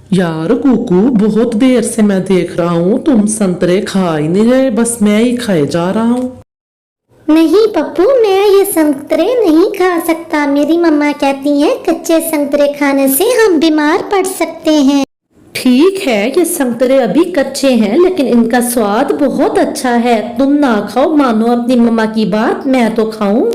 यार कुकू, बहुत देर से मैं देख रहा हूँ तुम संतरे खा ही नहीं रहे, बस मैं ही खाए जा रहा हूँ। नहीं पप्पू, मैं ये संतरे नहीं खा सकता। मेरी मम्मा कहती है कच्चे संतरे खाने से हम बीमार पड़ सकते हैं। ठीक है, ये संतरे अभी कच्चे हैं लेकिन इनका स्वाद बहुत अच्छा है। तुम ना खाओ, मानो अपनी मम्मा की बात, मैं तो खाऊं।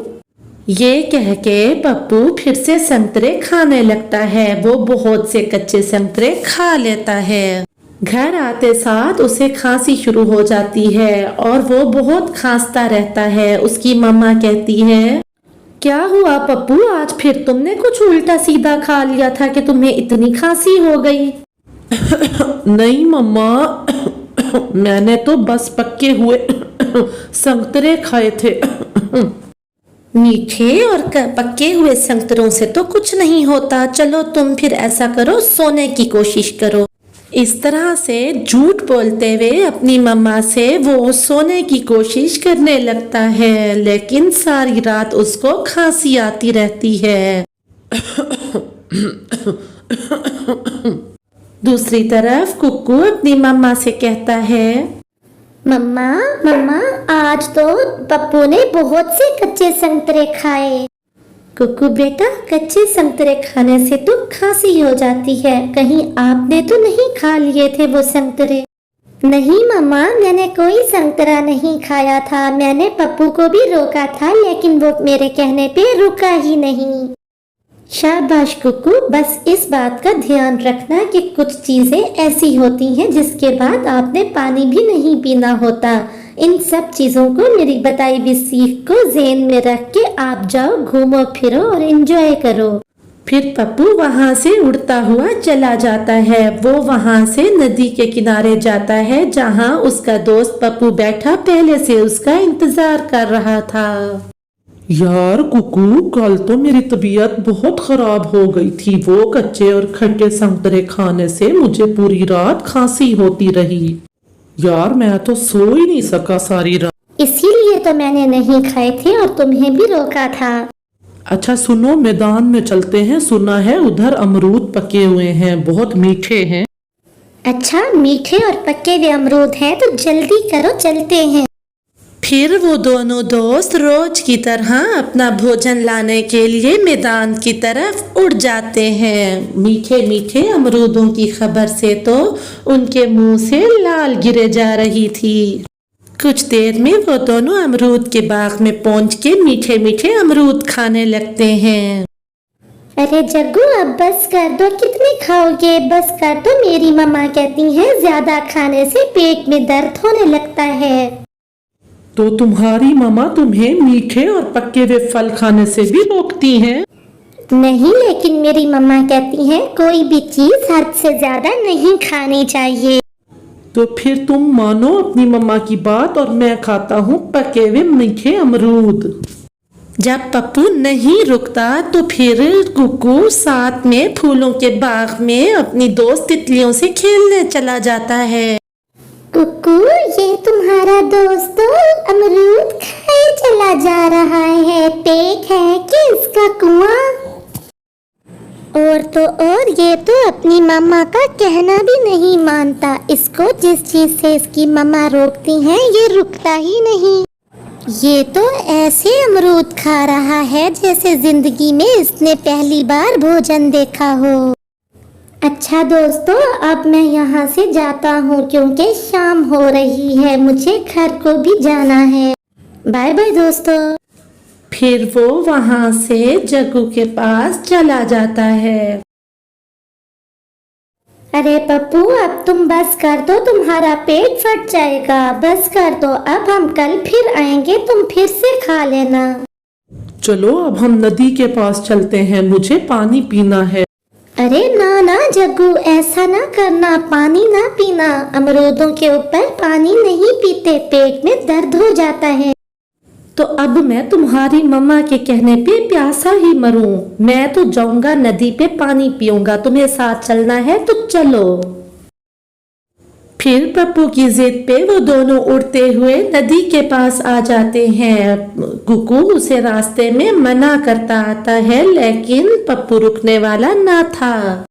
ये कह के पप्पू फिर से संतरे खाने लगता है। वो बहुत से कच्चे संतरे खा लेता है। घर आते साथ उसे खांसी शुरू हो जाती है और वो बहुत खांसता रहता है। उसकी मम्मा कहती है, क्या हुआ पप्पू, आज फिर तुमने कुछ उल्टा सीधा खा लिया था कि तुम्हें इतनी खांसी हो गई? नहीं मम्मा, मैंने तो बस पके हुए संतरे खाए थे। मीठे और पके हुए संतरों से तो कुछ नहीं होता। चलो तुम फिर ऐसा करो, सोने की कोशिश करो। इस तरह से झूठ बोलते हुए अपनी मम्मा से वो सोने की कोशिश करने लगता है, लेकिन सारी रात उसको खांसी आती रहती है। दूसरी तरफ कुक्कू अपनी मम्मा से कहता है, मम्मा मम्मा, आज तो पप्पू ने बहुत से कच्चे संतरे खाए। कुक्कू बेटा, कच्चे संतरे खाने से तो खांसी हो जाती है, कहीं आपने तो नहीं खा लिए थे वो संतरे? नहीं मम्मा, मैंने कोई संतरा नहीं खाया था। मैंने पप्पू को भी रोका था लेकिन वो मेरे कहने पे रुका ही नहीं। शाबाश कुक्कू, बस इस बात का ध्यान रखना कि कुछ चीजें ऐसी होती हैं जिसके बाद आपने पानी भी नहीं पीना होता। इन सब चीजों को, मेरी बताई हुई सीख को ज़हन में रख के आप जाओ, घूमो फिरो और एंजॉय करो। फिर पप्पू वहाँ से उड़ता हुआ चला जाता है। वो वहाँ से नदी के किनारे जाता है जहाँ उसका दोस्त पप्पू बैठा पहले से उसका इंतजार कर रहा था। यार कुकू, कल तो मेरी तबीयत बहुत खराब हो गई थी। वो कच्चे और खट्टे संतरे खाने से मुझे पूरी रात खांसी होती रही। यार मैं तो सो ही नहीं सका सारी रात। इसीलिए तो मैंने नहीं खाए थे और तुम्हें भी रोका था। अच्छा सुनो, मैदान में चलते हैं। सुना है उधर अमरूद पके हुए हैं, बहुत मीठे हैं। अच्छा, मीठे और पके हुए अमरूद हैं तो जल्दी करो, चलते हैं। फिर वो दोनों दोस्त रोज की तरह अपना भोजन लाने के लिए मैदान की तरफ उड़ जाते हैं। मीठे मीठे अमरूदों की खबर से तो उनके मुंह से लाल गिरे जा रही थी। कुछ देर में वो दोनों अमरूद के बाग में पहुंच के मीठे मीठे अमरूद खाने लगते हैं। अरे जग्गू, अब बस कर दो, कितने खाओगे? बस कर दो, मेरी मम्मा कहती है ज्यादा खाने से पेट में दर्द होने लगता है। तो तुम्हारी मम्मा तुम्हें मीठे और पके हुए फल खाने से भी रोकती हैं? नहीं, लेकिन मेरी मम्मा कहती है कोई भी चीज हद से ज्यादा नहीं खानी चाहिए। तो फिर तुम मानो अपनी मम्मा की बात और मैं खाता हूँ पके हुए मीठे अमरूद। जब पप्पू नहीं रुकता तो फिर कुक्कू साथ में फूलों के बाग में अपनी दोस्त तितलियों से खेलने चला जाता है। कुक्कू, ये तुम्हारा दोस्त तो अमरूद खाए चला जा रहा है। पेट है कि इसका कुआं? और तो और, ये तो अपनी मम्मा का कहना भी नहीं मानता। इसको जिस चीज से इसकी मम्मा रोकती हैं ये रुकता ही नहीं। ये तो ऐसे अमरूद खा रहा है जैसे जिंदगी में इसने पहली बार भोजन देखा हो। अच्छा दोस्तों, अब मैं यहाँ से जाता हूँ क्योंकि शाम हो रही है, मुझे घर को भी जाना है। बाय बाय दोस्तों। फिर वो वहाँ से जग्गू के पास चला जाता है। अरे पप्पू, अब तुम बस कर दो, तुम्हारा पेट फट जाएगा। बस कर दो, अब हम कल फिर आएंगे, तुम फिर से खा लेना। चलो अब हम नदी के पास चलते हैं, मुझे पानी पीना है। अरे ना ना जग्गू, ऐसा ना करना, पानी ना पीना। अमरूदों के ऊपर पानी नहीं पीते, पेट में दर्द हो जाता है। तो अब मैं तुम्हारी मम्मा के कहने पे प्यासा ही मरूं। मैं तो जाऊंगा नदी पे पानी पीऊंगा, तुम्हें साथ चलना है तो चलो। फिर पप्पू की जिद पे वो दोनों उड़ते हुए नदी के पास आ जाते हैं। कुकू उसे रास्ते में मना करता आता है लेकिन पप्पू रुकने वाला ना था।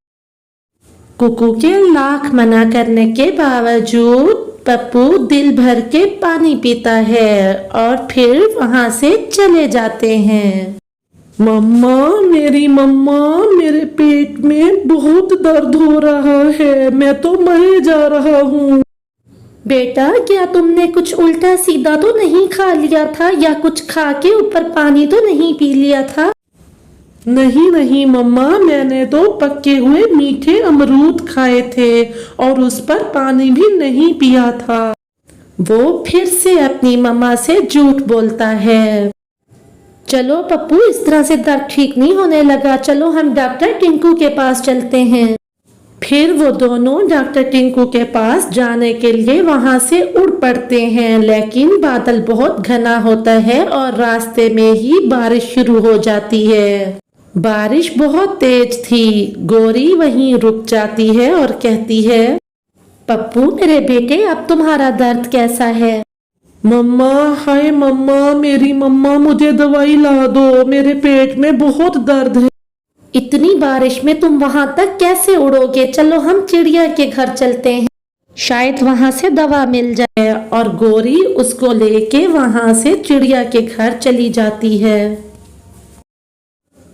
कुकू के लाख मना करने के बावजूद पप्पू दिल भर के पानी पीता है और फिर वहां से चले जाते हैं। मम्मा, मेरे पेट में बहुत दर्द हो रहा है, मैं तो मरे जा रहा हूँ। बेटा, क्या तुमने कुछ उल्टा सीधा तो नहीं खा लिया था या कुछ खा के ऊपर पानी तो नहीं पी लिया था? नहीं मम्मा, मैंने तो पके हुए मीठे अमरूद खाए थे और उस पर पानी भी नहीं पिया था। वो फिर से अपनी मम्मा से झूठ बोलता है। चलो पप्पू, इस तरह से दर्द ठीक नहीं होने लगा, चलो हम डॉक्टर टिंकू के पास चलते हैं। फिर वो दोनों डॉक्टर टिंकू के पास जाने के लिए वहां से उड़ पड़ते हैं, लेकिन बादल बहुत घना होता है और रास्ते में ही बारिश शुरू हो जाती है। बारिश बहुत तेज थी। गौरी वहीं रुक जाती है और कहती है, पप्पू मेरे बेटे, अब तुम्हारा दर्द कैसा है? मम्मा, हाय मम्मा, मेरी मम्मा, मुझे दवाई ला दो, मेरे पेट में बहुत दर्द है। इतनी बारिश में तुम वहां तक कैसे उड़ोगे? चलो हम चिड़िया के घर चलते हैं, शायद वहां से दवा मिल जाए। और गौरी उसको लेके वहां से चिड़िया के घर चली जाती है।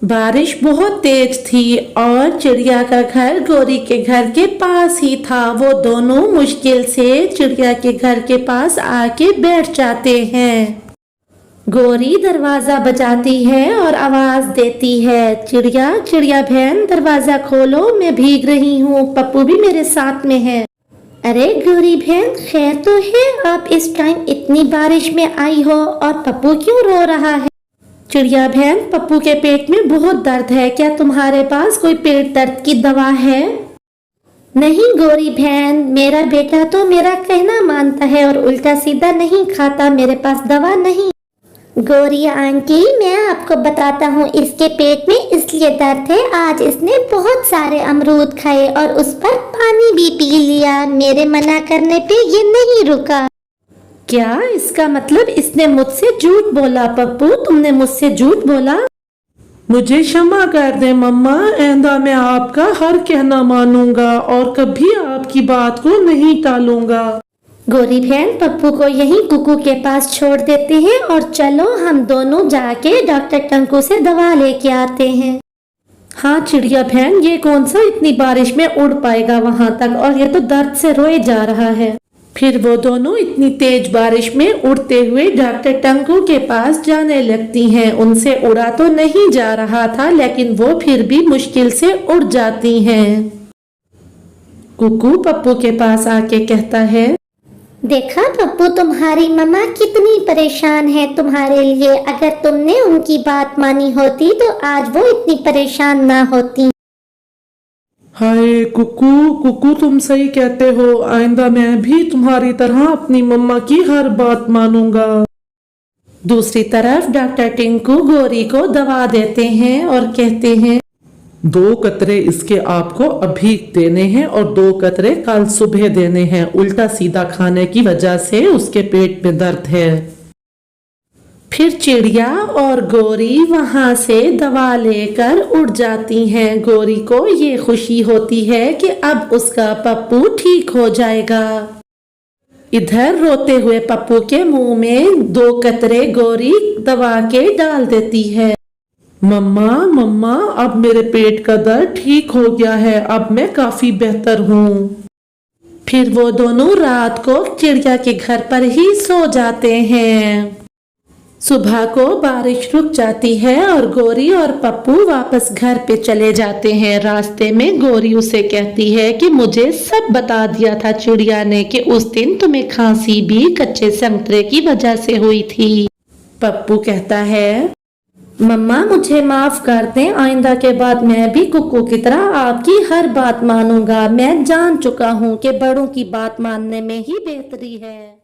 बारिश बहुत तेज थी और चिड़िया का घर गौरी के घर के पास ही था। वो दोनों मुश्किल से चिड़िया के घर के पास आके बैठ जाते हैं। गौरी दरवाजा बजाती है और आवाज देती है, चिड़िया चिड़िया बहन, दरवाजा खोलो, मैं भीग रही हूँ, पप्पू भी मेरे साथ में है। अरे गौरी बहन, खैर तो है? आप इस टाइम इतनी बारिश में आई हो और पप्पू क्यों रो रहा है? चिड़िया बहन, पप्पू के पेट में बहुत दर्द है, क्या तुम्हारे पास कोई पेट दर्द की दवा है? नहीं गौरी बहन, मेरा बेटा तो मेरा कहना मानता है और उल्टा सीधा नहीं खाता, मेरे पास दवा नहीं। गौरी आंटी, मैं आपको बताता हूँ, इसके पेट में इसलिए दर्द है, आज इसने बहुत सारे अमरूद खाए और उस पर पानी भी पी लिया। मेरे मना करने पे ये नहीं रुका। क्या इसका मतलब इसने मुझसे झूठ बोला? पप्पू, तुमने मुझसे झूठ बोला? मुझे क्षमा कर दे मम्मा, आइंदा मैं आपका हर कहना मानूंगा और कभी आपकी बात को नहीं टालूंगा। गौरी बहन पप्पू को यहीं कुकू के पास छोड़ देते हैं और चलो हम दोनों जाके डॉक्टर टंकू से दवा लेके आते हैं। हाँ चिड़िया बहन, ये कौन सा इतनी बारिश में उड़ पाएगा वहां तक, और ये तो दर्द से रोए जा रहा है। फिर वो दोनों इतनी तेज बारिश में उड़ते हुए डॉक्टर टंकू के पास जाने लगती हैं। उनसे उड़ा तो नहीं जा रहा था, लेकिन वो फिर भी मुश्किल से उड़ जाती हैं। कुकू पप्पू के पास आके कहता है, देखा पप्पू, तुम्हारी मम्मा कितनी परेशान है तुम्हारे लिए। अगर तुमने उनकी बात मानी होती तो आज वो इतनी परेशान ना होती। हाय कुकू, तुम सही कहते हो, आइंदा मैं भी तुम्हारी तरह अपनी मम्मा की हर बात मानूंगा। दूसरी तरफ डॉक्टर टिंकू गौरी को दवा देते हैं और कहते हैं, 2 कतरे इसके आपको अभी देने हैं और 2 कतरे कल सुबह देने हैं। उल्टा सीधा खाने की वजह से उसके पेट में दर्द है। फिर चिड़िया और गौरी वहां से दवा लेकर उड़ जाती हैं। गौरी को ये खुशी होती है कि अब उसका पप्पू ठीक हो जाएगा। इधर रोते हुए पप्पू के मुंह में 2 कतरे गौरी दवा के डाल देती है। मम्मा, अब मेरे पेट का दर्द ठीक हो गया है, अब मैं काफी बेहतर हूँ। फिर वो दोनों रात को चिड़िया के घर पर ही सो जाते हैं। सुबह को बारिश रुक जाती है और गौरी और पप्पू वापस घर पे चले जाते हैं। रास्ते में गौरी उसे कहती है कि मुझे सब बता दिया था चिड़िया ने कि उस दिन तुम्हें खांसी भी कच्चे संतरे की वजह से हुई थी। पप्पू कहता है, मम्मा मुझे माफ कर दें, आइंदा के बाद मैं भी कुकू की तरह आपकी हर बात मानूंगा। मैं जान चुका हूँ कि बड़ों की बात मानने में ही बेहतरी है।